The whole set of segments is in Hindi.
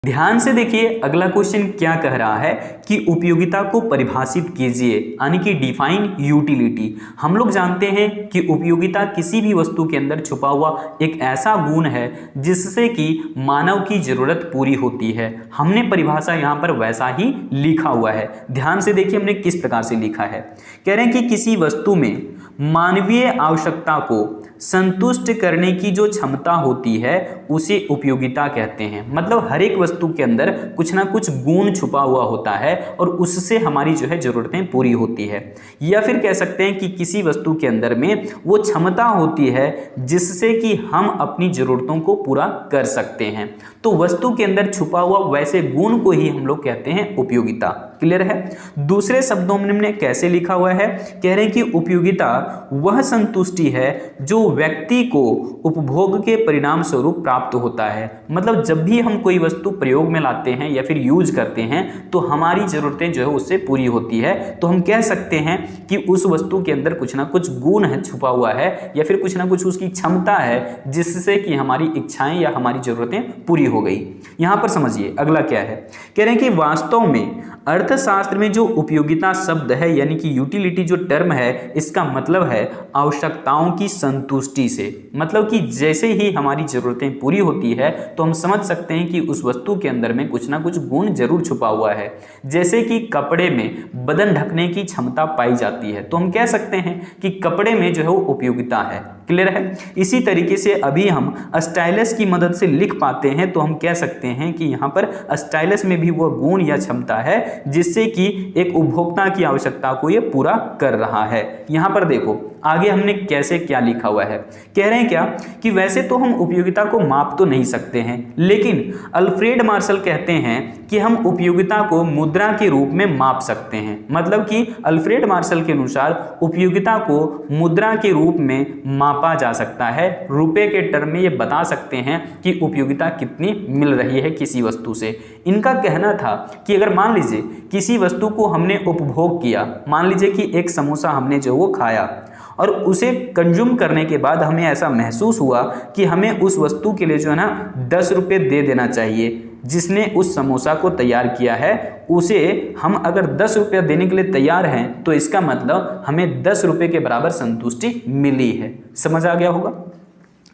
ध्यान से देखिए, अगला क्वेश्चन क्या कह रहा है कि उपयोगिता को परिभाषित कीजिए, यानी कि डिफाइन यूटिलिटी। हम लोग जानते हैं कि उपयोगिता किसी भी वस्तु के अंदर छुपा हुआ एक ऐसा गुण है जिससे कि मानव की जरूरत पूरी होती है। हमने परिभाषा यहाँ पर वैसा ही लिखा हुआ है। ध्यान से देखिए हमने किस प्रकार से लिखा है। कह रहे हैं कि किसी वस्तु में मानवीय आवश्यकता को संतुष्ट करने की जो क्षमता होती है उसे उपयोगिता कहते हैं। मतलब हर एक वस्तु के अंदर कुछ ना कुछ गुण छुपा हुआ होता है और उससे हमारी जो है जरूरतें पूरी होती है। या फिर कह सकते हैं कि किसी वस्तु के अंदर में वो क्षमता होती है जिससे कि हम अपनी जरूरतों को पूरा कर सकते हैं। तो वस्तु के अंदर छुपा हुआ वैसे गुण को ही हम लोग कहते हैं उपयोगिता। क्लियर है। दूसरे शब्दों में हमने कैसे लिखा हुआ है, कह रहे हैं कि उपयोगिता वह संतुष्टि है जो व्यक्ति को उपभोग के परिणाम स्वरूप प्राप्त होता है। मतलब जब भी हम कोई वस्तु प्रयोग में लाते हैं या फिर यूज करते हैं तो हमारी जरूरतें जो है उससे पूरी होती है। तो हम कह सकते हैं कि उस वस्तु के अंदर कुछ ना कुछ गुण है छुपा हुआ है या फिर कुछ ना कुछ उसकी क्षमता है जिससे कि हमारी इच्छाएं या हमारी जरूरतें पूरी हो गई। यहां पर समझिए अगला क्या है, कह रहे हैं कि वास्तव में अर्थशास्त्र में जो उपयोगिता शब्द है यानी कि यूटिलिटी जो टर्म है, इसका मतलब है आवश्यकताओं की संतुष्टि से। मतलब कि जैसे ही हमारी जरूरतें पूरी होती है तो हम समझ सकते हैं कि उस वस्तु के अंदर में कुछ ना कुछ गुण जरूर छुपा हुआ है। जैसे कि कपड़े में बदन ढकने की क्षमता पाई जाती है तो हम कह सकते हैं कि कपड़े में जो है वो उपयोगिता है। क्लियर है। इसी तरीके से अभी हम स्टाइलस की मदद से लिख पाते हैं तो हम कह सकते हैं कि यहाँ पर स्टाइलस में भी वह गुण या क्षमता है जिससे कि एक उपभोक्ता की आवश्यकता को ये पूरा कर रहा है। यहाँ पर देखो आगे हमने कैसे क्या लिखा हुआ है, कह रहे हैं क्या कि वैसे तो हम उपयोगिता को माप तो नहीं सकते हैं, लेकिन अल्फ्रेड मार्शल कहते हैं कि हम उपयोगिता को मुद्रा के रूप में माप सकते हैं। मतलब कि अल्फ्रेड मार्शल के अनुसार उपयोगिता को मुद्रा के रूप में मापा जा सकता है। रुपए के टर्म में ये बता सकते हैं कि उपयोगिता कितनी मिल रही है किसी वस्तु से। इनका कहना था कि अगर मान लीजिए किसी वस्तु को हमने उपभोग किया, मान लीजिए कि एक समोसा हमने जो वो खाया और उसे कंज्यूम करने के बाद हमें ऐसा महसूस हुआ कि हमें उस वस्तु के लिए जो है ना 10 रुपये दे देना चाहिए। जिसने उस समोसा को तैयार किया है उसे हम अगर 10 रुपया देने के लिए तैयार हैं तो इसका मतलब हमें 10 रुपये के बराबर संतुष्टि मिली है। समझ आ गया होगा।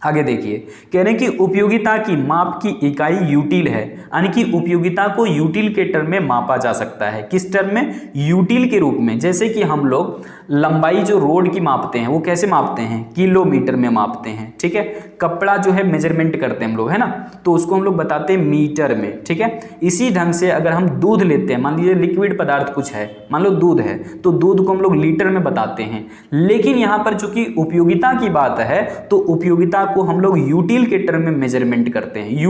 आगे देखिए, कह रहे हैं कि उपयोगिता की माप की इकाई यूटिल है, यानी कि उपयोगिता को यूटिल के टर्म में मापा जा सकता है। किस टर्म में? यूटिल के रूप में। जैसे कि हम लोग लंबाई जो रोड की मापते हैं वो कैसे मापते हैं? किलोमीटर में मापते हैं। ठीक है। कपड़ा जो है मेजरमेंट करते हैं हम लोग, है ना, तो उसको हम लोग बताते हैं मीटर में। ठीक है। इसी ढंग से अगर हम दूध लेते हैं, मान लीजिए लिक्विड पदार्थ कुछ है, मान लो दूध है, तो दूध को हम लोग लीटर में बताते हैं। लेकिन यहाँ पर चूंकि उपयोगिता की बात है तो उपयोगिता को हम लोग यूटिल के टर्म में मेजरमेंट करते हैं।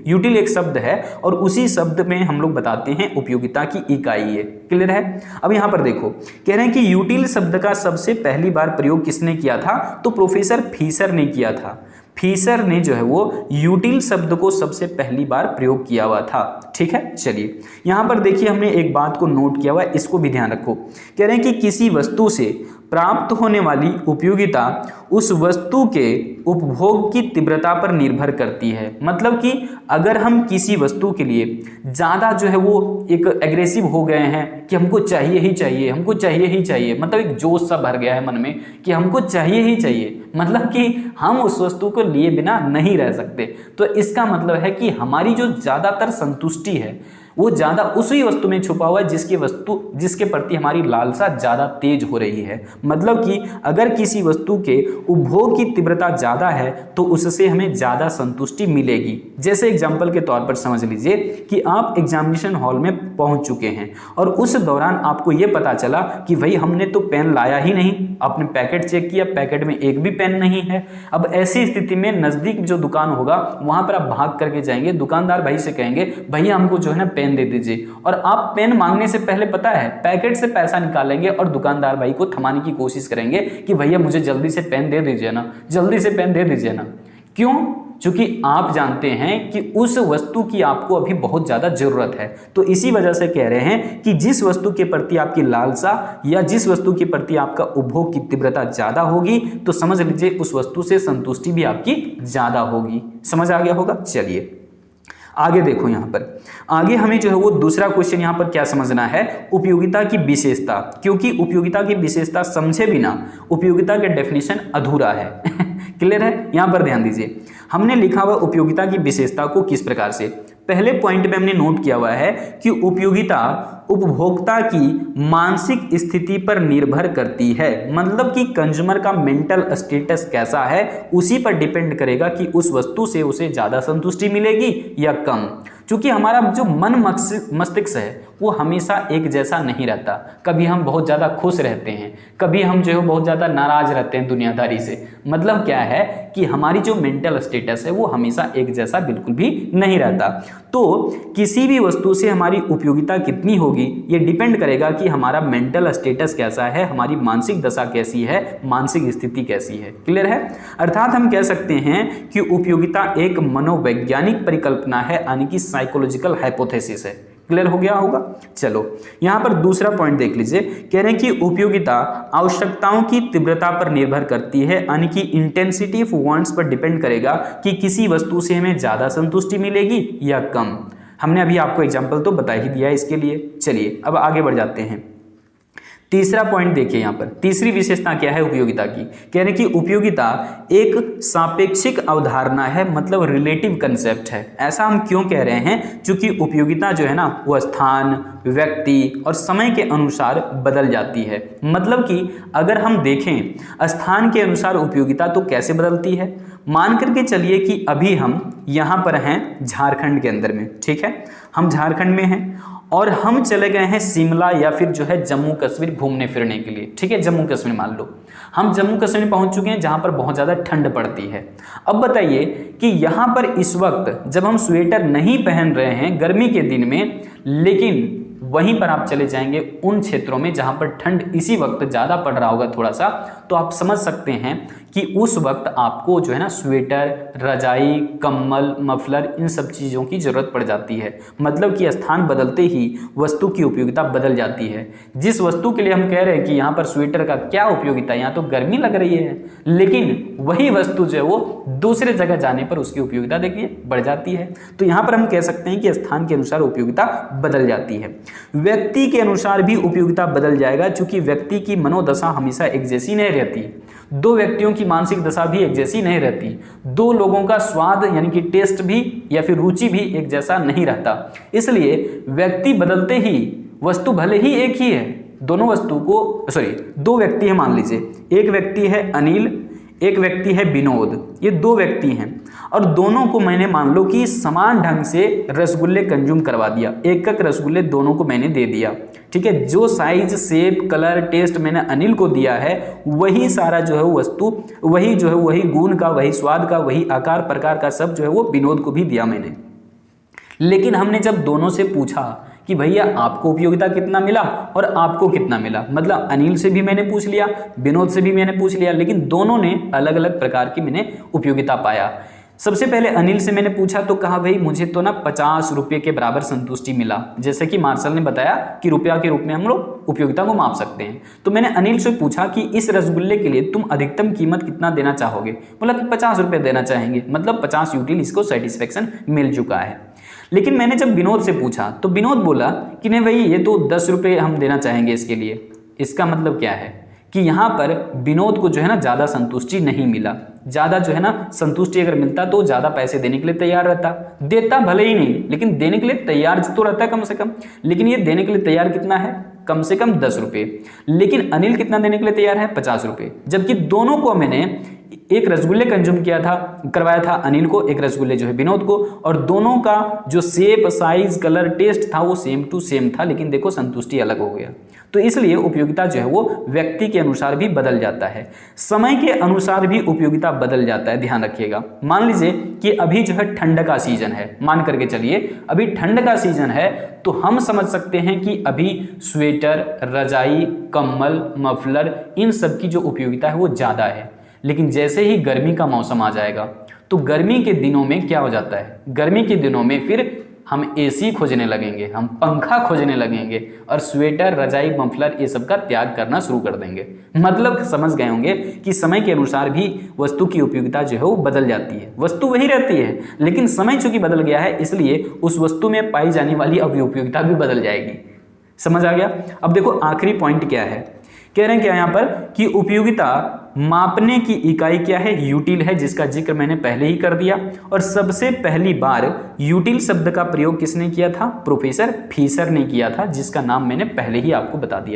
यूटिल एक शब्द है और उसी शब्द में हम लोग बताते हैं उपयोगिता की इकाई है। क्लियर है। अब यहां पर देखो, कह रहे हैं कि यूटिल शब्द का सबसे पहली बार प्रयोग किसने किया था? तो प्रोफेसर फिशर ने किया था। फिशर ने जो है वो यूटिल शब्द को सबसे पहली बार प्रयोग किया हुआ था। ठीक है। चलिए यहां पर देखिए हमने एक बात को नोट किया हुआ है, इसको भी ध्यान रखो। कह रहे हैं कि किसी वस्तु से प्राप्त होने वाली उपयोगिता उस वस्तु के उपभोग की तीव्रता पर निर्भर करती है। मतलब कि अगर हम किसी वस्तु के लिए ज़्यादा जो है वो एक एग्रेसिव हो गए हैं कि हमको चाहिए ही चाहिए, हमको चाहिए ही चाहिए, मतलब एक जोश सा भर गया है मन में कि हमको चाहिए ही चाहिए, मतलब कि हम उस वस्तु को लिए बिना नहीं रह सकते, तो इसका मतलब है कि हमारी जो ज़्यादातर संतुष्टि है वो ज़्यादा उसी वस्तु में छुपा हुआ है जिसके प्रति हमारी लालसा ज़्यादा तेज हो रही है। मतलब कि अगर किसी वस्तु के उपभोग की तीव्रता ज़्यादा है तो उससे हमें ज़्यादा संतुष्टि मिलेगी। जैसे एग्जाम्पल के तौर पर समझ लीजिए कि आप एग्जामिनेशन हॉल में पहुंच चुके हैं और उस दौरान आपको ये पता चला कि भाई हमने तो पेन लाया ही नहीं। आपने पैकेट चेक किया, पैकेट में एक भी पेन नहीं है। अब ऐसी स्थिति में नज़दीक जो दुकान होगा वहाँ पर आप भाग करके जाएंगे, दुकानदार भाई से कहेंगे भैया हमको जो है ना पेन दे दीजिए, और आप पेन मांगने से पहले पता है पैकेट से पैसा निकालेंगे और दुकानदार भाई को थमाने की कोशिश करेंगे कि भैया मुझे जल्दी से पेन दे दीजिए ना, जल्दी से पेन दे दीजिए ना। क्यों? क्योंकि आप जानते हैं कि उस वस्तु की आपको अभी बहुत ज़्यादा ज़रूरत है। तो इसी वजह से कह रहे हैं कि जिस वस्तु के प्रति आपकी लालसा या जिस वस्तु के प्रति आपका उपभोग की तीव्रता ज़्यादा होगी तो समझ लीजिए उस वस्तु से संतुष्टि भी आपकी ज़्यादा होगी। समझ आ गया होगा। चलिए आगे देखो यहाँ पर, आगे हमें जो है वो दूसरा क्वेश्चन यहाँ पर क्या समझना है, उपयोगिता की विशेषता, क्योंकि उपयोगिता की विशेषता समझे बिना उपयोगिता के डेफिनेशन अधूरा है। क्लियर है, यहाँ पर ध्यान दीजिए। हमने लिखा हुआ उपयोगिता की विशेषता को किस प्रकार से, पहले पॉइंट में हमने नोट किया हुआ है कि उपयोगिता उपभोक्ता की मानसिक स्थिति पर निर्भर करती है, मतलब कि कंज्यूमर का मेंटल स्टेटस कैसा है उसी पर डिपेंड करेगा कि उस वस्तु से उसे ज़्यादा संतुष्टि मिलेगी या कम। क्योंकि हमारा जो मन मस्तिष्क है वो हमेशा एक जैसा नहीं रहता, कभी हम बहुत ज़्यादा खुश रहते हैं, कभी हम जो है बहुत ज़्यादा नाराज रहते हैं दुनियादारी से। मतलब क्या है कि हमारी जो मेंटल स्टेटस है वो हमेशा एक जैसा बिल्कुल भी नहीं रहता। तो किसी भी वस्तु से हमारी उपयोगिता कितनी होगी ये डिपेंड करेगा कि हमारा मेंटल स्टेटस कैसा है, हमारी मानसिक दशा कैसी है, मानसिक स्थिति कैसी है। क्लियर है, अर्थात हम कह सकते हैं कि उपयोगिता एक मनोवैज्ञानिक परिकल्पना है, यानी कि साइकोलॉजिकल हाइपोथेसिस है। क्लियर हो गया होगा। चलो यहाँ पर दूसरा पॉइंट देख लीजिए, कह रहे हैं कि उपयोगिता आवश्यकताओं की तीव्रता पर निर्भर करती है, यानी कि इंटेंसिटी ऑफ वांट्स पर डिपेंड करेगा कि किसी वस्तु से हमें ज़्यादा संतुष्टि मिलेगी या कम। हमने अभी आपको एग्जाम्पल तो बता ही दिया इसके लिए। चलिए अब आगे बढ़ जाते हैं। तीसरा पॉइंट देखिए, यहाँ पर तीसरी विशेषता क्या है उपयोगिता की, कह रहे हैं कि उपयोगिता एक सापेक्षिक अवधारणा है, मतलब रिलेटिव कंसेप्ट है। ऐसा हम क्यों कह रहे हैं, क्योंकि उपयोगिता जो है ना वो स्थान, व्यक्ति और समय के अनुसार बदल जाती है। मतलब कि अगर हम देखें स्थान के अनुसार उपयोगिता तो कैसे बदलती है, मान करके चलिए कि अभी हम यहाँ पर हैं झारखंड के अंदर में, ठीक है, हम झारखंड में हैं और हम चले गए हैं शिमला या फिर जो है जम्मू कश्मीर घूमने फिरने के लिए। ठीक है, जम्मू कश्मीर मान लो हम जम्मू कश्मीर पहुंच चुके हैं जहां पर बहुत ज़्यादा ठंड पड़ती है। अब बताइए कि यहाँ पर इस वक्त जब हम स्वेटर नहीं पहन रहे हैं गर्मी के दिन में, लेकिन वहीं पर आप चले जाएंगे उन क्षेत्रों में जहां पर ठंड इसी वक्त ज़्यादा पड़ रहा होगा थोड़ा सा, तो आप समझ सकते हैं कि उस वक्त आपको जो है ना स्वेटर, रजाई, कम्बल, मफलर इन सब चीज़ों की ज़रूरत पड़ जाती है। मतलब कि स्थान बदलते ही वस्तु की उपयोगिता बदल जाती है। जिस वस्तु के लिए हम कह रहे हैं कि यहाँ पर स्वेटर का क्या उपयोगिता है, यहाँ तो गर्मी लग रही है, लेकिन वही वस्तु जो है वो दूसरे जगह जाने पर उसकी उपयोगिता देखिए बढ़ जाती है। तो यहाँ पर हम कह सकते हैं कि स्थान के अनुसार उपयोगिता बदल जाती है। व्यक्ति के अनुसार भी उपयोगिता बदल जाएगा, क्योंकि व्यक्ति की मनोदशा हमेशा एक जैसी नहीं रहती। दो व्यक्तियों की मानसिक दशा भी एक जैसी नहीं रहती। दो लोगों का स्वाद यानी कि टेस्ट भी या फिर रुचि भी एक जैसा नहीं रहता। इसलिए व्यक्ति बदलते ही वस्तु भले ही एक ही है, दोनों वस्तु को दो व्यक्ति है, मान लीजिए एक व्यक्ति है अनिल, एक व्यक्ति है विनोद, ये दो व्यक्ति हैं और दोनों को मैंने मान लो कि समान ढंग से रसगुल्ले कंज्यूम करवा दिया, एक एक रसगुल्ले दोनों को मैंने दे दिया। ठीक है, जो साइज, शेप, कलर, टेस्ट मैंने अनिल को दिया है वही सारा जो है वस्तु, वही जो है वही गुण का, वही स्वाद का, वही आकार प्रकार का सब जो है वो विनोद को भी दिया मैंने। लेकिन हमने जब दोनों से पूछा कि भैया आपको उपयोगिता कितना मिला और आपको कितना मिला, मतलब अनिल से भी मैंने पूछ लिया, विनोद से भी मैंने पूछ लिया, लेकिन दोनों ने अलग अलग प्रकार की मैंने उपयोगिता पाया। सबसे पहले अनिल से मैंने पूछा तो कहा भाई मुझे तो ना 50 रुपये के बराबर संतुष्टि मिला, जैसे कि मार्शल ने बताया कि रुपया के रूप में हम लोग उपयोगिता को माप सकते हैं। तो मैंने अनिल से पूछा कि इस रसगुल्ले के लिए तुम अधिकतम कीमत कितना देना चाहोगे, बोला कि 50 रुपये देना चाहेंगे, मतलब 50 यूटिल इसको सेटिस्फेक्शन मिल चुका है। लेकिन मैंने जब विनोद से पूछा तो विनोद बोला कि नहीं भाई ये तो 10 रुपये हम देना चाहेंगे इसके लिए। इसका मतलब क्या है कि यहाँ पर विनोद को जो है ना ज़्यादा संतुष्टि नहीं मिला। ज़्यादा जो है ना संतुष्टि अगर मिलता तो ज़्यादा पैसे देने के लिए तैयार रहता, देता भले ही नहीं लेकिन देने के लिए तैयार तो रहता कम से कम। लेकिन ये देने के लिए तैयार कितना है, कम से कम 10 रुपये। लेकिन अनिल कितना देने के लिए तैयार है, 50 रुपये। जबकि दोनों को मैंने एक रसगुल्ले कंज्यूम करवाया था अनिल को, एक रसगुल्ले जो है विनोद को, और दोनों का जो शेप, साइज, कलर, टेस्ट था वो सेम टू सेम था, लेकिन देखो संतुष्टि अलग हो गया। तो इसलिए उपयोगिता जो है वो व्यक्ति के अनुसार भी बदल जाता है, समय के अनुसार भी उपयोगिता बदल जाता है। ध्यान रखिएगा, मान लीजिए कि अभी जो है ठंड का सीजन है, मान करके चलिए अभी ठंड का सीजन है, तो हम समझ सकते हैं कि अभी स्वेटर, रजाई, कम्बल, मफलर इन सब की जो उपयोगिता है वो ज़्यादा है। लेकिन जैसे ही गर्मी का मौसम आ जाएगा तो गर्मी के दिनों में क्या हो जाता है, गर्मी के दिनों में फिर हम एसी खोजने लगेंगे, हम पंखा खोजने लगेंगे और स्वेटर, रजाई, मफलर ये सब का त्याग करना शुरू कर देंगे। मतलब समझ गए होंगे कि समय के अनुसार भी वस्तु की उपयोगिता जो है वो बदल जाती है। वस्तु वही रहती है लेकिन समय चूंकि बदल गया है इसलिए उस वस्तु में पाई जाने वाली अब उपयोगिता भी बदल जाएगी। समझ आ गया। अब देखो आखिरी पॉइंट क्या है, कह रहे हैं क्या यहाँ पर कि उपयोगिता मापने की इकाई क्या है, यूटिल है, जिसका जिक्र मैंने पहले ही कर दिया। और सबसे पहली बार यूटिल शब्द का प्रयोग किसने किया था, प्रोफेसर फिशर ने किया था, जिसका नाम मैंने पहले ही आपको बता दिया।